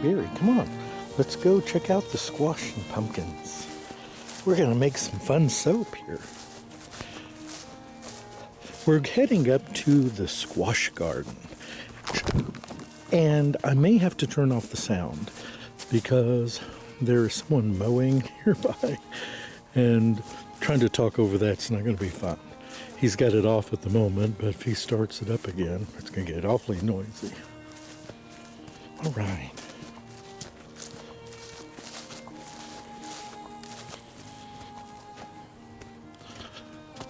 scary. Come on, let's go check out the squash and pumpkins. We're gonna make some fun soap here. We're heading up to the squash garden. And I may have to turn off the sound because there is someone mowing nearby, and trying to talk over that's not going to be fun. He's got it off at the moment, but if he starts it up again, it's going to get awfully noisy. All right.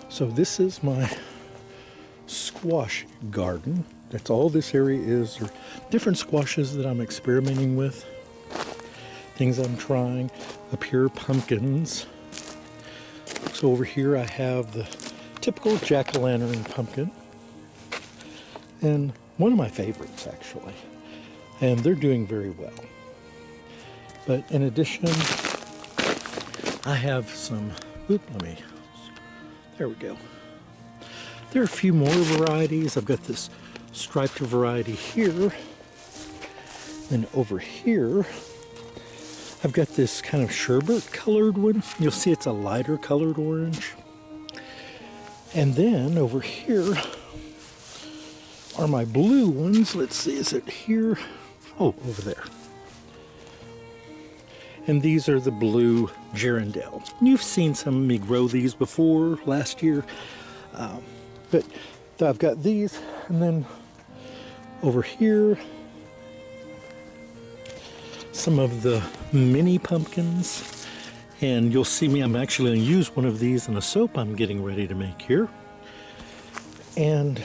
So this is my squash garden. That's all this area is, are different squashes that I'm experimenting with, things I'm trying. Up here, pumpkins. So over here I have the typical jack-o'-lantern pumpkin, and one of my favorites actually, and they're doing very well. But in addition, I have some, there we go. There are a few more varieties. I've got this striped variety here, and over here I've got this kind of sherbet colored one. You'll see it's a lighter colored orange. And then over here are my blue ones. Let's see, is it here? Oh, over there. And these are the blue Girondelle. You've seen some of me grow these before last year. But I've got these, and then over here, some of the mini pumpkins. And you'll see me, I'm actually going to use one of these in a soap I'm getting ready to make here. And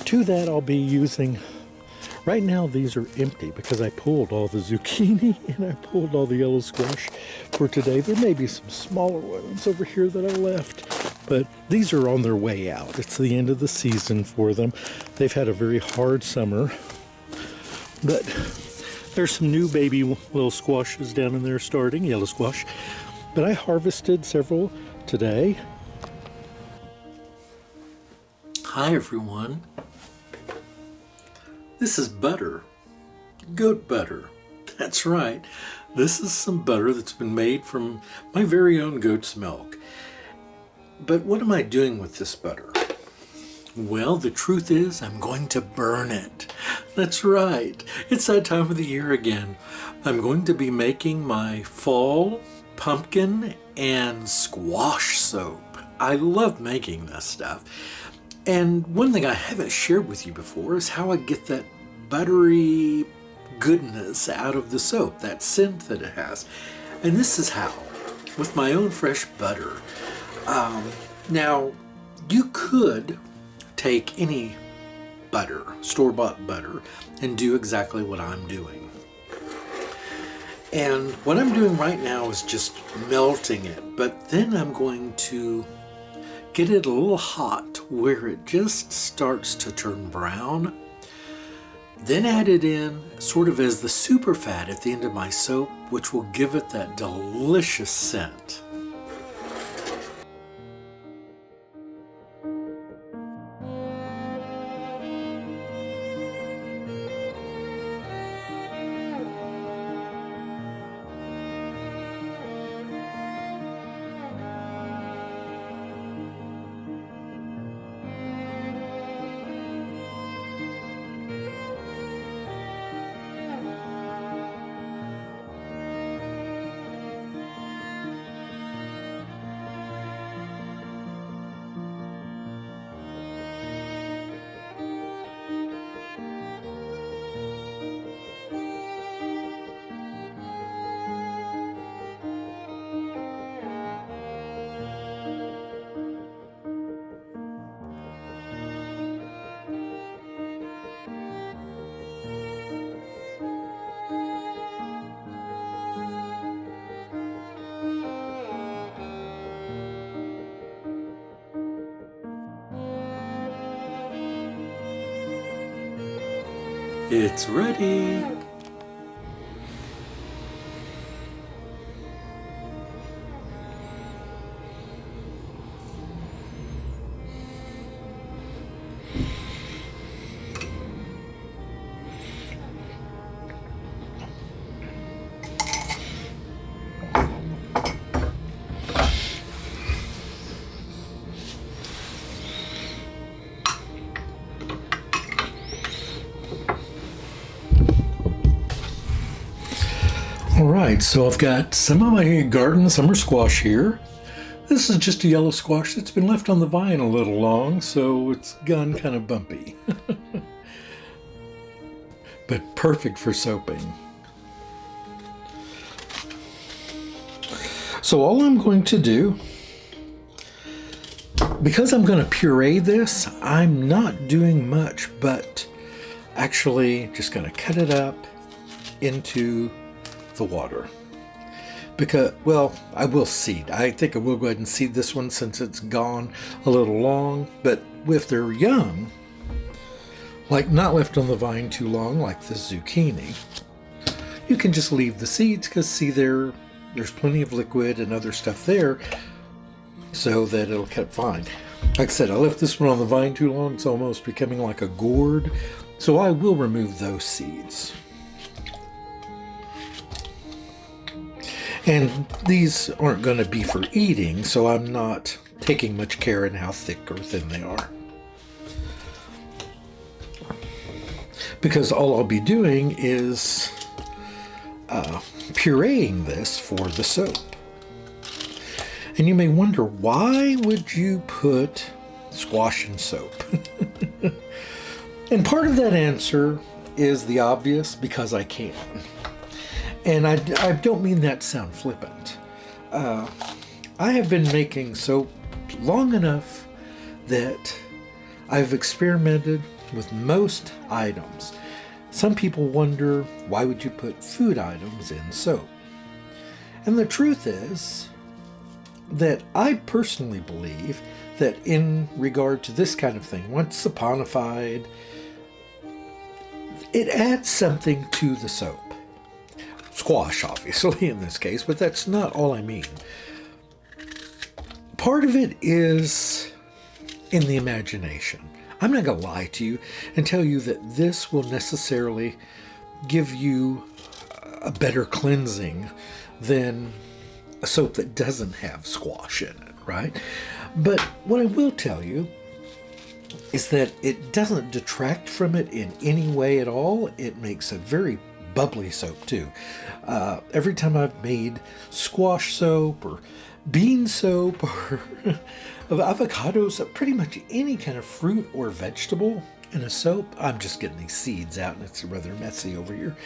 to that I'll be using, right now these are empty because I pulled all the zucchini and I pulled all the yellow squash for today. There may be some smaller ones over here that I left, but these are on their way out. It's the end of the season for them. They've had a very hard summer, but there's some new baby little squashes down in there starting, yellow squash. But I harvested several today. Hi everyone. This is butter. Goat butter. That's right. This is some butter that's been made from my very own goat's milk. But what am I doing with this butter? Well, the truth is I'm going to burn it. That's right. It's that time of the year again. I'm going to be making my fall pumpkin and squash soap. I love making this stuff. And one thing I haven't shared with you before is how I get that buttery goodness out of the soap, that scent that it has. And this is how, with my own fresh butter. Now, you could take any butter, store-bought butter, and do exactly what I'm doing. And what I'm doing right now is just melting it, but then I'm going to get it a little hot where it just starts to turn brown. Then add it in sort of as the super fat at the end of my soap, which will give it that delicious scent. It's ready! right, so I've got some of my garden summer squash here. This is just a yellow squash that's been left on the vine a little long, so it's gone kind of bumpy. But perfect for soaping. So all I'm going to do, because I'm going to puree this, I'm not doing much, but actually just going to cut it up into the water. Because, well, I will seed. I think I will go ahead and seed this one since it's gone a little long. But if they're young, like not left on the vine too long, like the zucchini, you can just leave the seeds because see there's plenty of liquid and other stuff there so that it'll keep fine. Like I said, I left this one on the vine too long. It's almost becoming like a gourd. So I will remove those seeds. And these aren't going to be for eating, so I'm not taking much care in how thick or thin they are. Because all I'll be doing is pureeing this for the soap. And you may wonder, why would you put squash in soap? And part of that answer is the obvious, because I can. And I don't mean that to sound flippant. I have been making soap long enough that I've experimented with most items. Some people wonder, why would you put food items in soap? And the truth is that I personally believe that in regard to this kind of thing, once saponified, it adds something to the soap. Squash, obviously, in this case, but that's not all I mean. Part of it is in the imagination. I'm not going to lie to you and tell you that this will necessarily give you a better cleansing than a soap that doesn't have squash in it, right? But what I will tell you is that it doesn't detract from it in any way at all. It makes a very bubbly soap too. Every time I've made squash soap or bean soap or of avocados, pretty much any kind of fruit or vegetable in a soap, I'm just getting these seeds out and it's rather messy over here.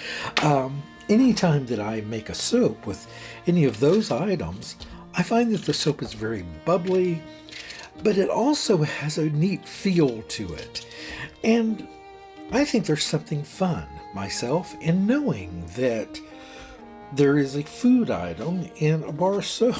Anytime that I make a soap with any of those items, I find that the soap is very bubbly, but it also has a neat feel to it. And I think there's something fun myself in knowing that there is a food item in a bar soap.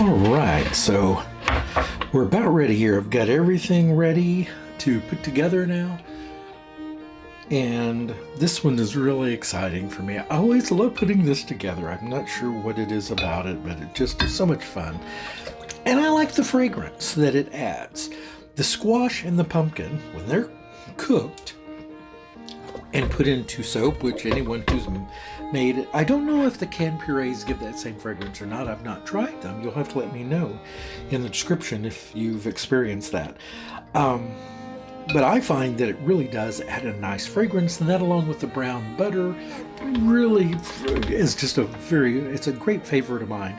All right, so we're about ready here. I've got everything ready to put together now. And this one is really exciting for me. I always love putting this together. I'm not sure what it is about it, but it just is so much fun. And I like the fragrance that it adds. The squash and the pumpkin, when they're cooked and put into soap, which anyone who's made it, I don't know if the canned purees give that same fragrance or not. I've not tried them. You'll have to let me know in the description if you've experienced that. But I find that it really does add a nice fragrance, and that along with the brown butter really is just it's a great favorite of mine.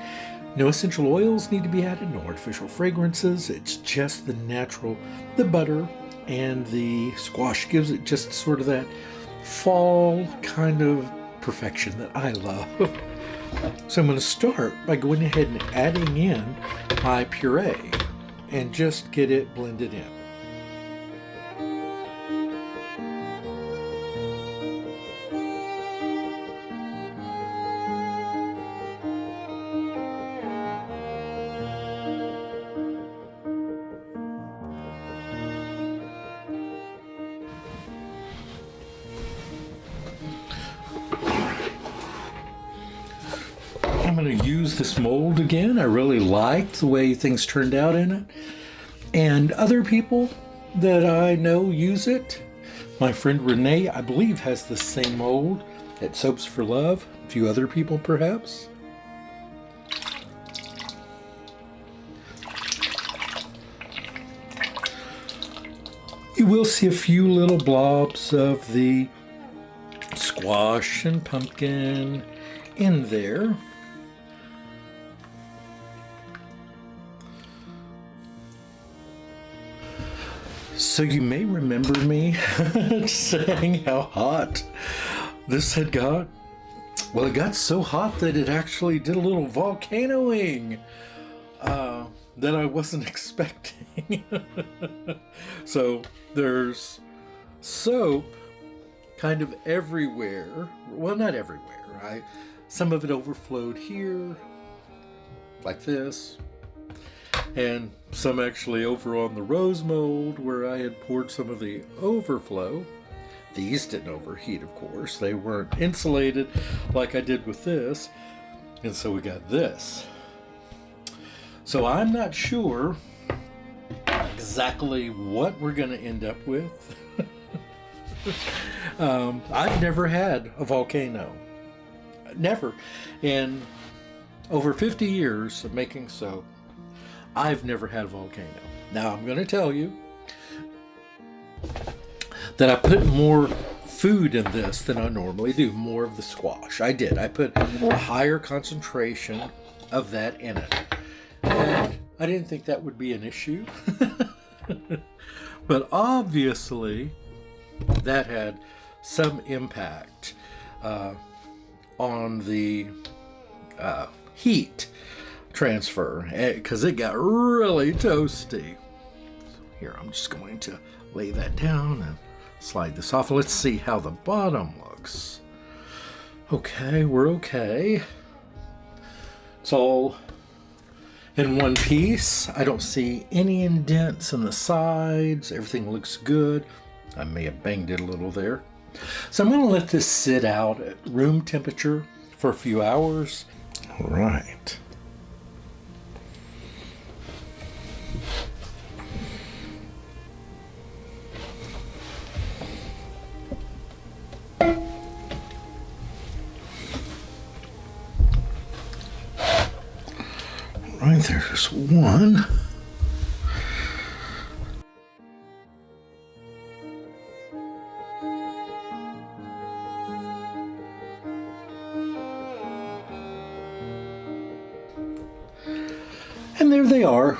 No essential oils need to be added, no artificial fragrances. It's just the natural, the butter and the squash gives it just sort of that fall kind of perfection that I love. So I'm going to start by going ahead and adding in my puree and just get it blended in. I'm going to use this mold again. I really liked the way things turned out in it. And other people that I know use it. My friend Renee, I believe, has the same mold at Soaps for Love. A few other people, perhaps. You will see a few little blobs of the squash and pumpkin in there. So you may remember me saying how hot this had got. Well, it got so hot that it actually did a little volcanoing that I wasn't expecting. So there's soap kind of everywhere. Well, not everywhere. Some of it overflowed here, like this. And some actually over on the rose mold where I had poured some of the overflow. These didn't overheat, of course. They weren't insulated like I did with this. And so we got this. So I'm not sure exactly what we're going to end up with. I've never had a volcano. Never. In over 50 years of making soap, I've never had a volcano. Now I'm going to tell you that I put more food in this than I normally do, more of the squash. I did. I put a higher concentration of that in it. And I didn't think that would be an issue. But obviously, that had some impact on the heat transfer, because it got really toasty. So here, I'm just going to lay that down and slide this off. Let's see how the bottom looks. Okay, we're okay. It's all in one piece. I don't see any indents in the sides. Everything looks good. I may have banged it a little there. So I'm going to let this sit out at room temperature for a few hours. All right. Right, there's one. And there they are.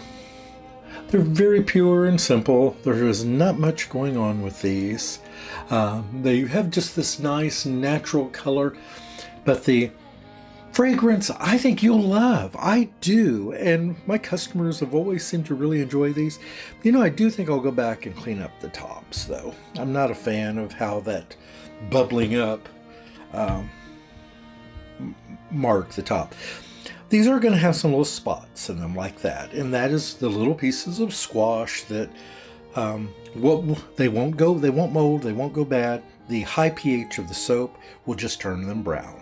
They're very pure and simple. There is not much going on with these. They have just this nice natural color, but the fragrance, I think you'll love. I do. And my customers have always seemed to really enjoy these. You know, I do think I'll go back and clean up the tops, though. I'm not a fan of how that bubbling up marked the top. These are going to have some little spots in them like that. And that is the little pieces of squash that they won't mold, they won't go bad. The high pH of the soap will just turn them brown.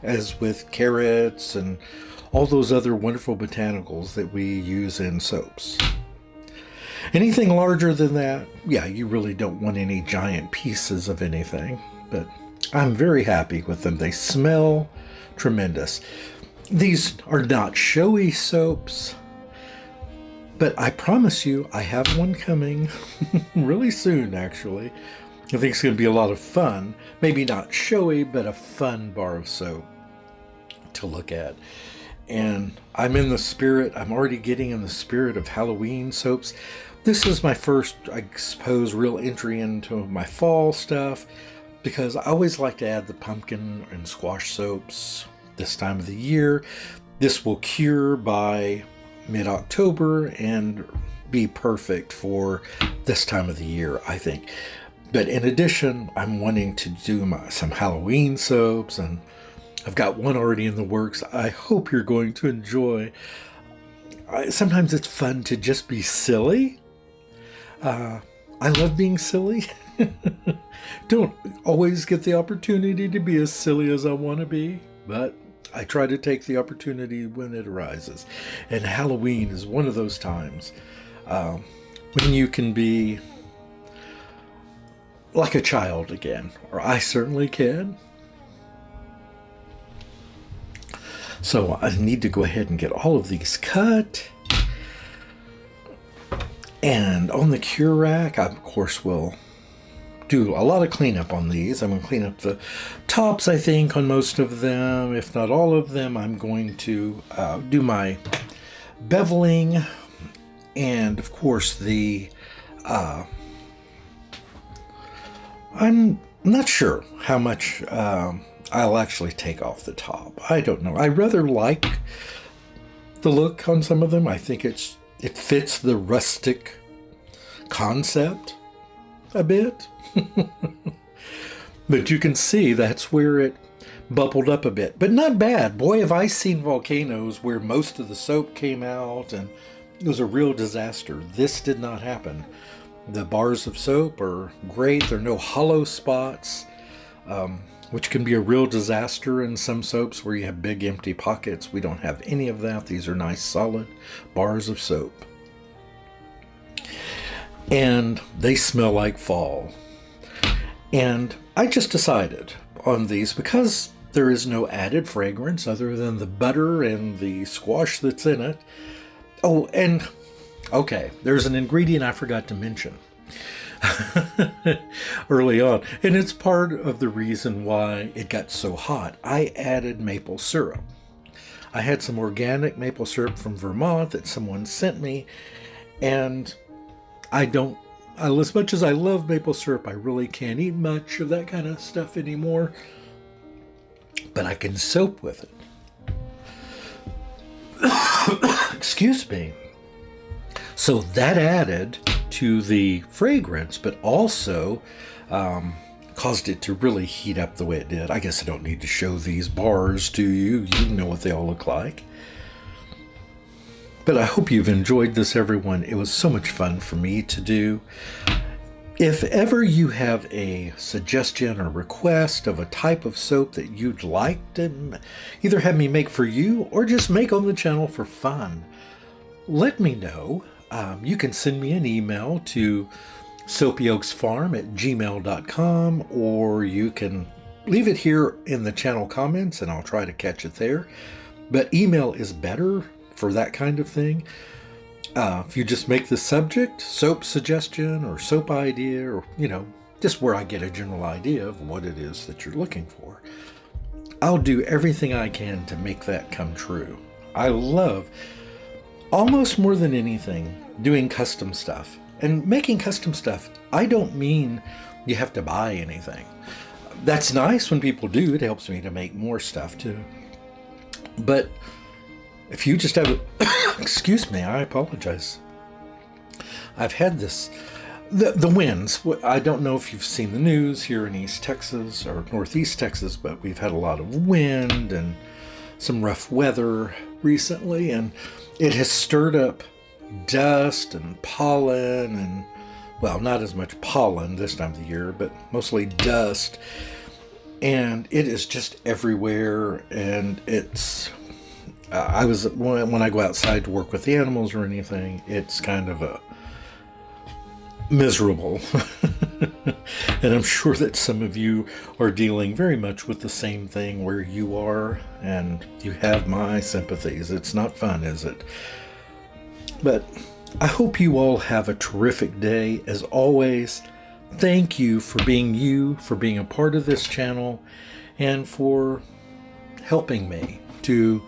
As with carrots and all those other wonderful botanicals that we use in soaps. Anything larger than that, yeah, you really don't want any giant pieces of anything. But I'm very happy with them. They smell tremendous. These are not showy soaps, but I promise you I have one coming really soon, actually. I think it's going to be a lot of fun. Maybe not showy, but a fun bar of soap to look at. And I'm already getting in the spirit of Halloween soaps. This is my first, I suppose, real entry into my fall stuff, because I always like to add the pumpkin and squash soaps this time of the year. This will cure by mid-October and be perfect for this time of the year, I think. But in addition, I'm wanting to do some Halloween soaps, and I've got one already in the works I hope you're going to enjoy. Sometimes it's fun to just be silly. I love being silly. Don't always get the opportunity to be as silly as I want to be, but I try to take the opportunity when it arises. And Halloween is one of those times when you can be like a child again, or I certainly can. So I need to go ahead and get all of these cut. And on the cure rack, I, of course, will do a lot of cleanup on these. I'm going to clean up the tops, I think, on most of them. If not all of them, I'm going to do my beveling. And, of course, the... I'm not sure how much I'll actually take off the top. I don't know. I rather like the look on some of them. I think it fits the rustic concept a bit. But you can see that's where it bubbled up a bit. But not bad. Boy, have I seen volcanoes where most of the soap came out and it was a real disaster. This did not happen. The bars of soap are great. There are no hollow spots, which can be a real disaster in some soaps where you have big empty pockets. We don't have any of that. These are nice solid bars of soap. And they smell like fall. And I just decided on these, because there is no added fragrance other than the butter and the squash that's in it. Oh, and okay, there's an ingredient I forgot to mention early on, and it's part of the reason why it got so hot. I added maple syrup. I had some organic maple syrup from Vermont that someone sent me, and as much as I love maple syrup, I really can't eat much of that kind of stuff anymore, but I can soap with it. Excuse me. So that added to the fragrance, but also caused it to really heat up the way it did. I guess I don't need to show these bars to you. You know what they all look like. But I hope you've enjoyed this, everyone. It was so much fun for me to do. If ever you have a suggestion or request of a type of soap that you'd like to either have me make for you or just make on the channel for fun, let me know. You can send me an email to soapyoaksfarm@gmail.com, or you can leave it here in the channel comments and I'll try to catch it there. But email is better for that kind of thing. If you just make the subject soap suggestion or soap idea, or just where I get a general idea of what it is that you're looking for, I'll do everything I can to make that come true. I love, almost more than anything, doing custom stuff. And making custom stuff, I don't mean you have to buy anything. That's nice when people do. It helps me to make more stuff too. But if you just have excuse me, I apologize. I've had this, the winds. I don't know if you've seen the news here in East Texas or Northeast Texas, but we've had a lot of wind and some rough weather recently, and it has stirred up dust and pollen, and, well, not as much pollen this time of the year, but mostly dust. And it is just everywhere, and it's... when I go outside to work with the animals or anything, it's kind of a miserable. And I'm sure that some of you are dealing very much with the same thing where you are, and you have my sympathies. It's not fun, is it? But I hope you all have a terrific day. As always, thank you, for being a part of this channel, and for helping me to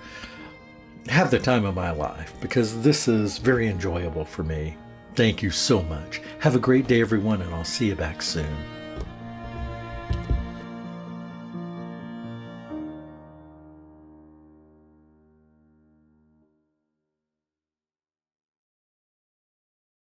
have the time of my life, because this is very enjoyable for me. Thank you so much. Have a great day, everyone, and I'll see you back soon.